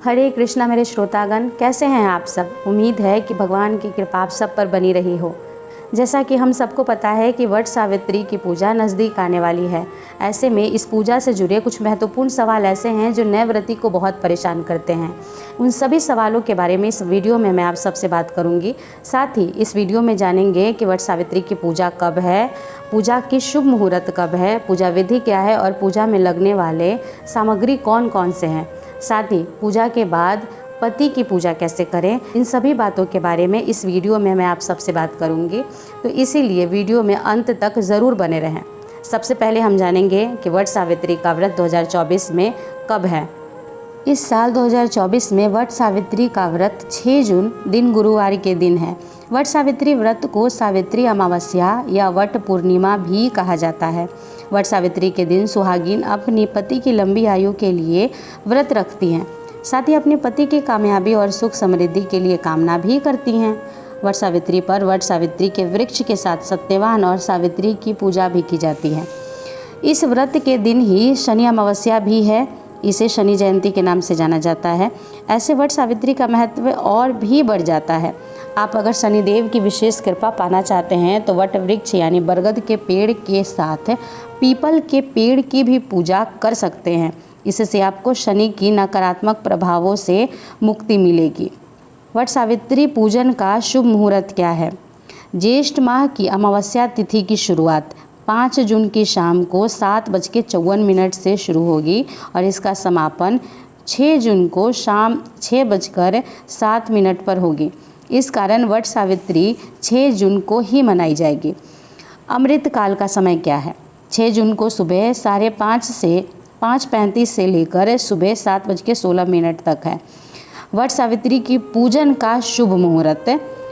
हरे कृष्णा मेरे श्रोतागण, कैसे हैं आप सब। उम्मीद है कि भगवान की कृपा आप सब पर बनी रही हो। जैसा कि हम सबको पता है कि वट सावित्री की पूजा नज़दीक आने वाली है। ऐसे में इस पूजा से जुड़े कुछ महत्वपूर्ण सवाल ऐसे हैं जो नए व्रती को बहुत परेशान करते हैं। उन सभी सवालों के बारे में इस वीडियो में मैं आप सबसे बात करूंगी। साथ ही इस वीडियो में जानेंगे कि वट सावित्री की पूजा कब है, पूजा की शुभ मुहूर्त कब है, पूजा विधि क्या है और पूजा में लगने वाले सामग्री कौन कौन से हैं। साथ ही पूजा के बाद पति की पूजा कैसे करें, इन सभी बातों के बारे में इस वीडियो में मैं आप सबसे बात करूंगी। तो इसीलिए वीडियो में अंत तक ज़रूर बने रहें। सबसे पहले हम जानेंगे कि वट सावित्री का व्रत 2024 में कब है। इस साल 2024 में वट सावित्री का व्रत 6 जून दिन गुरुवार के दिन है। वट सावित्री व्रत को सावित्री अमावस्या या वट पूर्णिमा भी कहा जाता है। वट सावित्री के दिन सुहागिन अपनी पति की लंबी आयु के लिए व्रत रखती हैं। साथ ही अपने पति की कामयाबी और सुख समृद्धि के लिए कामना भी करती हैं। वट सावित्री पर वट सावित्री के वृक्ष के साथ सत्यवान और सावित्री की पूजा भी की जाती है। इस व्रत के दिन ही शनि अमावस्या भी है। इसे शनि जयंती के नाम से जाना जाता है। ऐसे वट सावित्री का महत्व और भी बढ़ जाता है। आप अगर शनिदेव की विशेष कृपा पाना चाहते हैं तो वट वृक्ष यानी बरगद के पेड़ के साथ पीपल के पेड़ की भी पूजा कर सकते हैं। इससे आपको शनि की नकारात्मक प्रभावों से मुक्ति मिलेगी। वट सावित्री पूजन का शुभ मुहूर्त क्या है। ज्येष्ठ माह की अमावस्या तिथि की शुरुआत 5 जून की शाम को 7:54 से शुरू होगी और इसका समापन 6 जून को शाम 6:07 पर होगी। इस कारण वट सावित्री 6 जून को ही मनाई जाएगी। अमृत काल का समय क्या है। 6 जून को सुबह 5:30 से 5:35 से लेकर सुबह 7:16 तक है। वट सावित्री की पूजन का शुभ मुहूर्त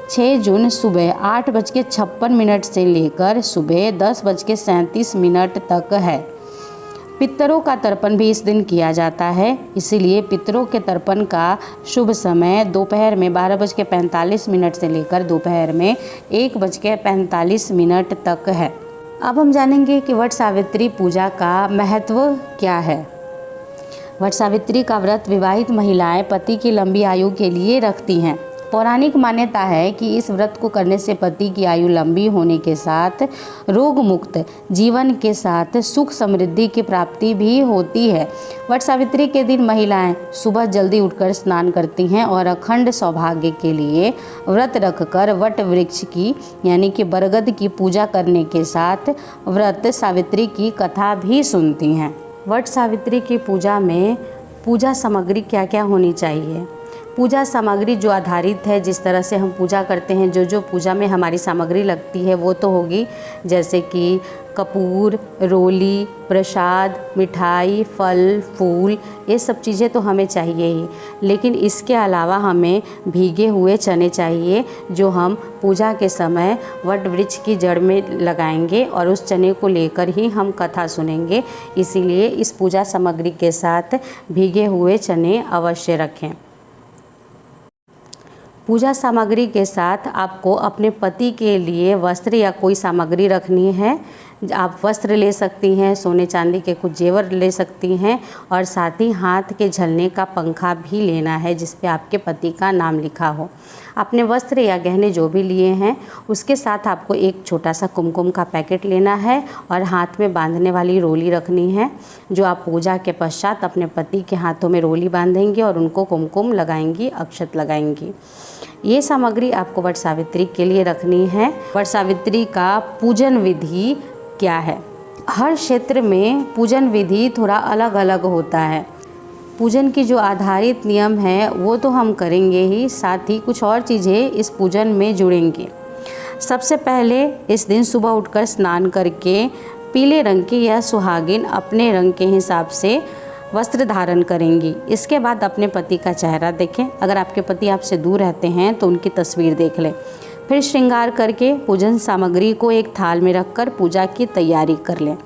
6 जून सुबह 8:56 से लेकर सुबह 10:37 तक है। पितरों का तर्पण भी इस दिन किया जाता है, इसीलिए पितरों के तर्पण का शुभ समय दोपहर में 12:45 से लेकर दोपहर में 1:45 तक है। अब हम जानेंगे कि वट सावित्री पूजा का महत्व क्या है। वट सावित्री का व्रत विवाहित महिलाएं पति की लंबी आयु के लिए रखती हैं। पौराणिक मान्यता है कि इस व्रत को करने से पति की आयु लंबी होने के साथ रोग मुक्त जीवन के साथ सुख समृद्धि की प्राप्ति भी होती है। वट सावित्री के दिन महिलाएं सुबह जल्दी उठकर स्नान करती हैं और अखंड सौभाग्य के लिए व्रत रखकर वट वृक्ष की यानी कि बरगद की पूजा करने के साथ व्रत सावित्री की कथा भी सुनती हैं। वट सावित्री की पूजा में पूजा सामग्री क्या क्या होनी चाहिए। पूजा सामग्री जो आधारित है, जिस तरह से हम पूजा करते हैं, जो पूजा में हमारी सामग्री लगती है वो तो होगी, जैसे कि कपूर, रोली, प्रसाद, मिठाई, फल, फूल, ये सब चीज़ें तो हमें चाहिए ही। लेकिन इसके अलावा हमें भीगे हुए चने चाहिए जो हम पूजा के समय वट वृक्ष की जड़ में लगाएंगे और उस चने को लेकर ही हम कथा सुनेंगे। इसीलिए इस पूजा सामग्री के साथ भीगे हुए चने अवश्य रखें। पूजा सामग्री के साथ आपको अपने पति के लिए वस्त्र या कोई सामग्री रखनी है। आप वस्त्र ले सकती हैं, सोने चांदी के कुछ जेवर ले सकती हैं और साथ ही हाथ के झलने का पंखा भी लेना है जिस पे आपके पति का नाम लिखा हो। अपने वस्त्र या गहने जो भी लिए हैं उसके साथ आपको एक छोटा सा कुमकुम का पैकेट लेना है और हाथ में बांधने वाली रोली रखनी है, जो आप पूजा के पश्चात अपने पति के हाथों में रोली बांधेंगी और उनको कुमकुम लगाएंगी, अक्षत लगाएंगी। ये सामग्री आपको वट सावित्री के लिए रखनी है। वट सावित्री का पूजन विधि क्या है। हर क्षेत्र में पूजन विधि थोड़ा अलग अलग होता है। पूजन की जो आधारित नियम है वो तो हम करेंगे ही, साथ ही कुछ और चीज़ें इस पूजन में जुड़ेंगी। सबसे पहले इस दिन सुबह उठकर स्नान करके पीले रंग की या सुहागिन अपने रंग के हिसाब से वस्त्र धारण करेंगी। इसके बाद अपने पति का चेहरा देखें। अगर आपके पति आपसे दूर रहते हैं तो उनकी तस्वीर देख लें। फिर श्रृंगार करके पूजन सामग्री को एक थाल में रखकर पूजा की तैयारी कर लें।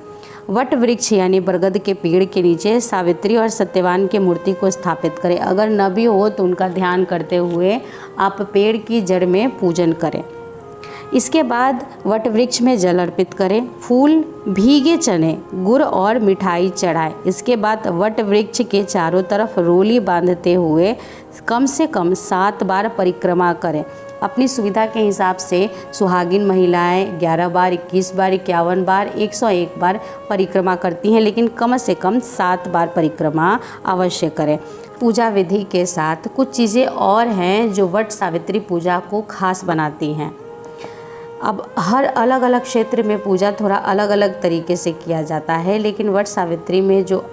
वट वृक्ष यानी बरगद के पेड़ के नीचे सावित्री और सत्यवान की मूर्ति को स्थापित करें। अगर न भी हो तो उनका ध्यान करते हुए आप पेड़ की जड़ में पूजन करें। इसके बाद वट वृक्ष में जल अर्पित करें, फूल, भीगे चने, गुड़ और मिठाई चढ़ाएं। इसके बाद वट वृक्ष के चारों तरफ रोली बांधते हुए कम से कम 7 बार परिक्रमा करें। अपनी सुविधा के हिसाब से सुहागिन महिलाएं 11 बार, 21 बार, 51 बार, 101 बार परिक्रमा करती हैं, लेकिन कम से कम 7 बार परिक्रमा अवश्य करें। पूजा विधि के साथ कुछ चीज़ें और हैं जो वट सावित्री पूजा को खास बनाती हैं। अब हर अलग अलग क्षेत्र में पूजा थोड़ा अलग अलग तरीके से किया जाता है, लेकिन वट सावित्री में जो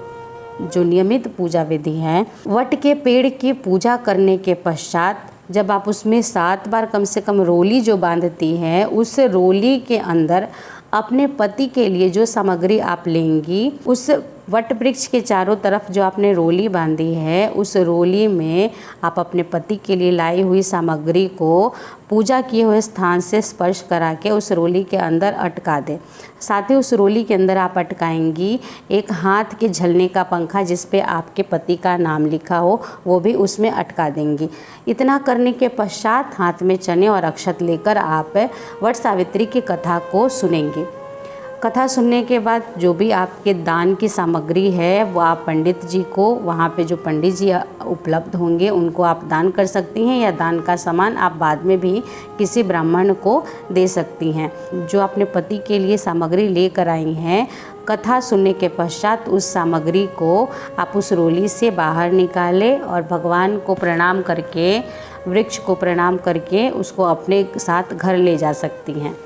नियमित पूजा विधि है, वट के पेड़ की पूजा करने के पश्चात जब आप उसमें 7 बार कम से कम रोली जो बांधती हैं, उस रोली के अंदर अपने पति के लिए जो सामग्री आप लेंगी, उस वट वृक्ष के चारों तरफ जो आपने रोली बांधी है, उस रोली में आप अपने पति के लिए लाई हुई सामग्री को पूजा किए हुए स्थान से स्पर्श करा के उस रोली के अंदर अटका दें। साथ ही उस रोली के अंदर आप अटकाएंगी एक हाथ के झलने का पंखा जिस पे आपके पति का नाम लिखा हो, वो भी उसमें अटका देंगी। इतना करने के पश्चात हाथ में चने और अक्षत लेकर आप वट सावित्री की कथा को सुनेंगे। कथा सुनने के बाद जो भी आपके दान की सामग्री है वो आप पंडित जी को, वहाँ पे जो पंडित जी उपलब्ध होंगे उनको आप दान कर सकती हैं, या दान का सामान आप बाद में भी किसी ब्राह्मण को दे सकती हैं। जो अपने पति के लिए सामग्री लेकर आई हैं, कथा सुनने के पश्चात उस सामग्री को आप उस रोली से बाहर निकालें और भगवान को प्रणाम करके, वृक्ष को प्रणाम करके उसको अपने साथ घर ले जा सकती हैं।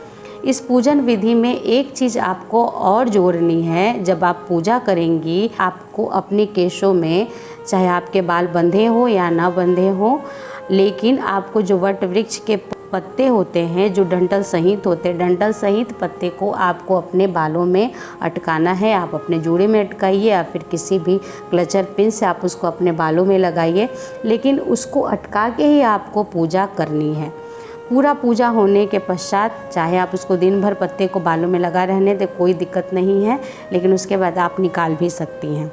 इस पूजन विधि में एक चीज़ आपको और जोड़नी है। जब आप पूजा करेंगी, आपको अपने केशों में, चाहे आपके बाल बंधे हो या ना बंधे हो, लेकिन आपको जो वट वृक्ष के पत्ते होते हैं, जो डंठल सहित होते हैं, डंठल सहित पत्ते को आपको अपने बालों में अटकाना है। आप अपने जूड़े में अटकाइए या फिर किसी भी क्लचर पिन से आप उसको अपने बालों में लगाइए, लेकिन उसको अटका के ही आपको पूजा करनी है। पूरा पूजा होने के पश्चात चाहे आप उसको दिन भर पत्ते को बालों में लगा रहने दें, कोई दिक्कत नहीं है, लेकिन उसके बाद आप निकाल भी सकती हैं।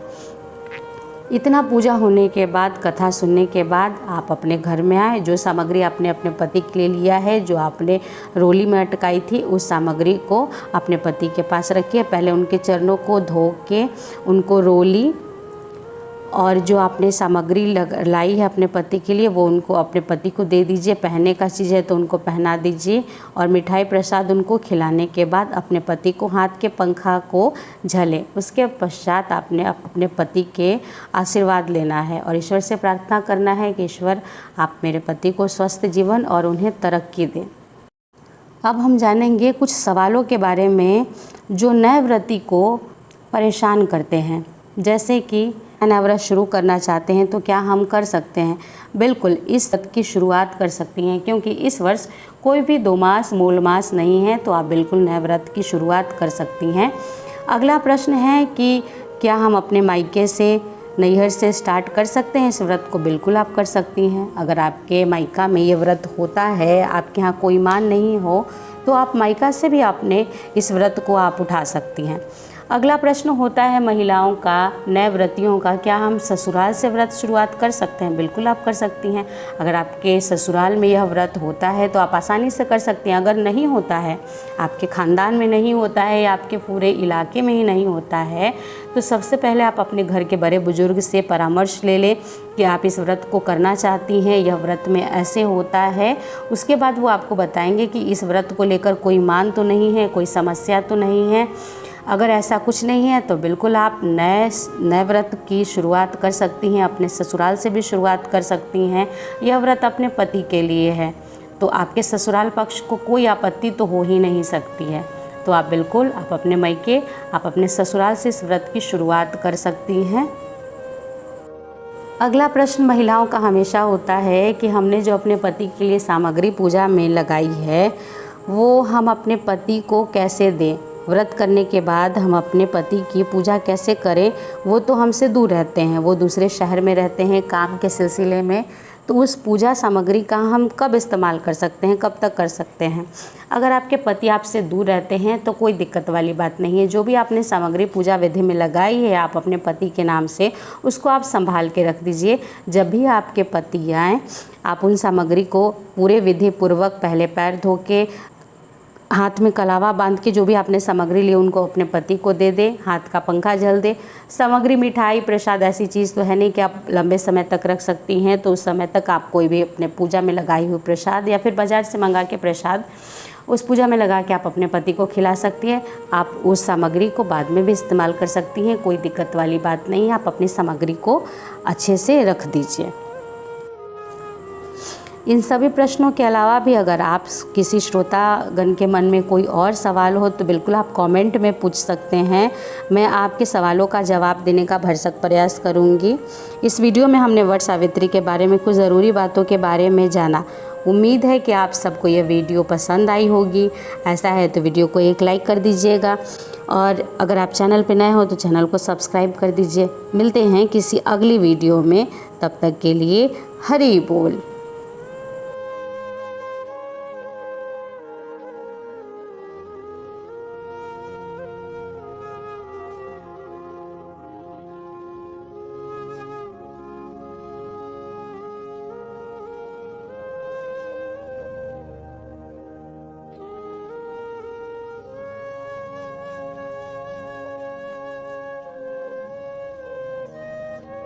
इतना पूजा होने के बाद, कथा सुनने के बाद आप अपने घर में आए। जो सामग्री आपने अपने पति के लिए लिया है, जो आपने रोली में अटकाई थी, उस सामग्री को अपने पति के पास रखिए। पहले उनके चरणों को धो के उनको रोली और जो आपने सामग्री लाई है अपने पति के लिए, वो उनको अपने पति को दे दीजिए। पहनने का चीज़ है तो उनको पहना दीजिए और मिठाई प्रसाद उनको खिलाने के बाद अपने पति को हाथ के पंखा को झले। उसके पश्चात आपने अपने पति के आशीर्वाद लेना है और ईश्वर से प्रार्थना करना है कि ईश्वर आप मेरे पति को स्वस्थ जीवन और उन्हें तरक्की दें। अब हम जानेंगे कुछ सवालों के बारे में जो नए व्रती को परेशान करते हैं। जैसे कि नया व्रत शुरू करना चाहते हैं तो क्या हम कर सकते हैं? बिल्कुल, इस व्रत की शुरुआत कर सकती हैं, क्योंकि इस वर्ष कोई भी 2 मास मूल मास नहीं है, तो आप बिल्कुल नए व्रत की शुरुआत कर सकती हैं। अगला प्रश्न है कि क्या हम अपने मायके से, नैहर से स्टार्ट कर सकते हैं इस व्रत को? बिल्कुल आप कर सकती हैं। अगर आपके मायका में ये व्रत होता है, आपके यहाँ कोई मान नहीं हो, तो आप मायका से भी अपने इस व्रत को आप उठा सकती हैं। अगला प्रश्न होता है महिलाओं का, नए व्रतियों का, क्या हम ससुराल से व्रत शुरुआत कर सकते हैं? बिल्कुल आप कर सकती हैं। अगर आपके ससुराल में यह व्रत होता है तो आप आसानी से कर सकती हैं। अगर नहीं होता है, आपके ख़ानदान में नहीं होता है या आपके पूरे इलाके में ही नहीं होता है, तो सबसे पहले आप अपने घर के बड़े बुजुर्ग से परामर्श ले लें कि आप इस व्रत को करना चाहती हैं, यह व्रत में ऐसे होता है। उसके बाद वो आपको बताएंगे कि इस व्रत को लेकर कोई मान तो नहीं है, कोई समस्या तो नहीं है। अगर ऐसा कुछ नहीं है तो बिल्कुल आप नए व्रत की शुरुआत कर सकती हैं। अपने ससुराल से भी शुरुआत कर सकती हैं। यह व्रत अपने पति के लिए है, तो आपके ससुराल पक्ष को कोई आपत्ति तो हो ही नहीं सकती है। तो आप बिल्कुल, आप अपने मायके, आप अपने ससुराल से इस व्रत की शुरुआत कर सकती हैं। अगला प्रश्न महिलाओं का हमेशा होता है कि हमने जो अपने पति के लिए सामग्री पूजा में लगाई है, वो हम अपने पति को कैसे दें? व्रत करने के बाद हम अपने पति की पूजा कैसे करें? वो तो हमसे दूर रहते हैं, वो दूसरे शहर में रहते हैं काम के सिलसिले में। तो उस पूजा सामग्री का हम कब इस्तेमाल कर सकते हैं, कब तक कर सकते हैं? अगर आपके पति आपसे दूर रहते हैं तो कोई दिक्कत वाली बात नहीं है। जो भी आपने सामग्री पूजा विधि में लगाई है आप अपने पति के नाम से, उसको आप संभाल के रख दीजिए। जब भी आपके पति आएँ, आप उन सामग्री को पूरे विधि पूर्वक पहले पैर धो के हाथ में कलावा बांध के जो भी आपने सामग्री ली उनको अपने पति को दे दें, हाथ का पंखा जल दे। सामग्री मिठाई प्रसाद ऐसी चीज़ तो है नहीं कि आप लंबे समय तक रख सकती हैं, तो उस समय तक आप कोई भी अपने पूजा में लगाई हुई प्रसाद या फिर बाज़ार से मंगा के प्रसाद उस पूजा में लगा के आप अपने पति को खिला सकती हैं। आप उस सामग्री को बाद में भी इस्तेमाल कर सकती हैं, कोई दिक्कत वाली बात नहीं है। आप अपनी सामग्री को अच्छे से रख दीजिए। इन सभी प्रश्नों के अलावा भी अगर आप किसी श्रोतागण के मन में कोई और सवाल हो तो बिल्कुल आप कमेंट में पूछ सकते हैं। मैं आपके सवालों का जवाब देने का भरसक प्रयास करूंगी। इस वीडियो में हमने वट सावित्री के बारे में कुछ ज़रूरी बातों के बारे में जाना। उम्मीद है कि आप सबको यह वीडियो पसंद आई होगी। ऐसा है तो वीडियो को एक लाइक कर दीजिएगा और अगर आप चैनल पर नए हो तो चैनल को सब्सक्राइब कर दीजिए। मिलते हैं किसी अगली वीडियो में, तब तक के लिए हरि बोल।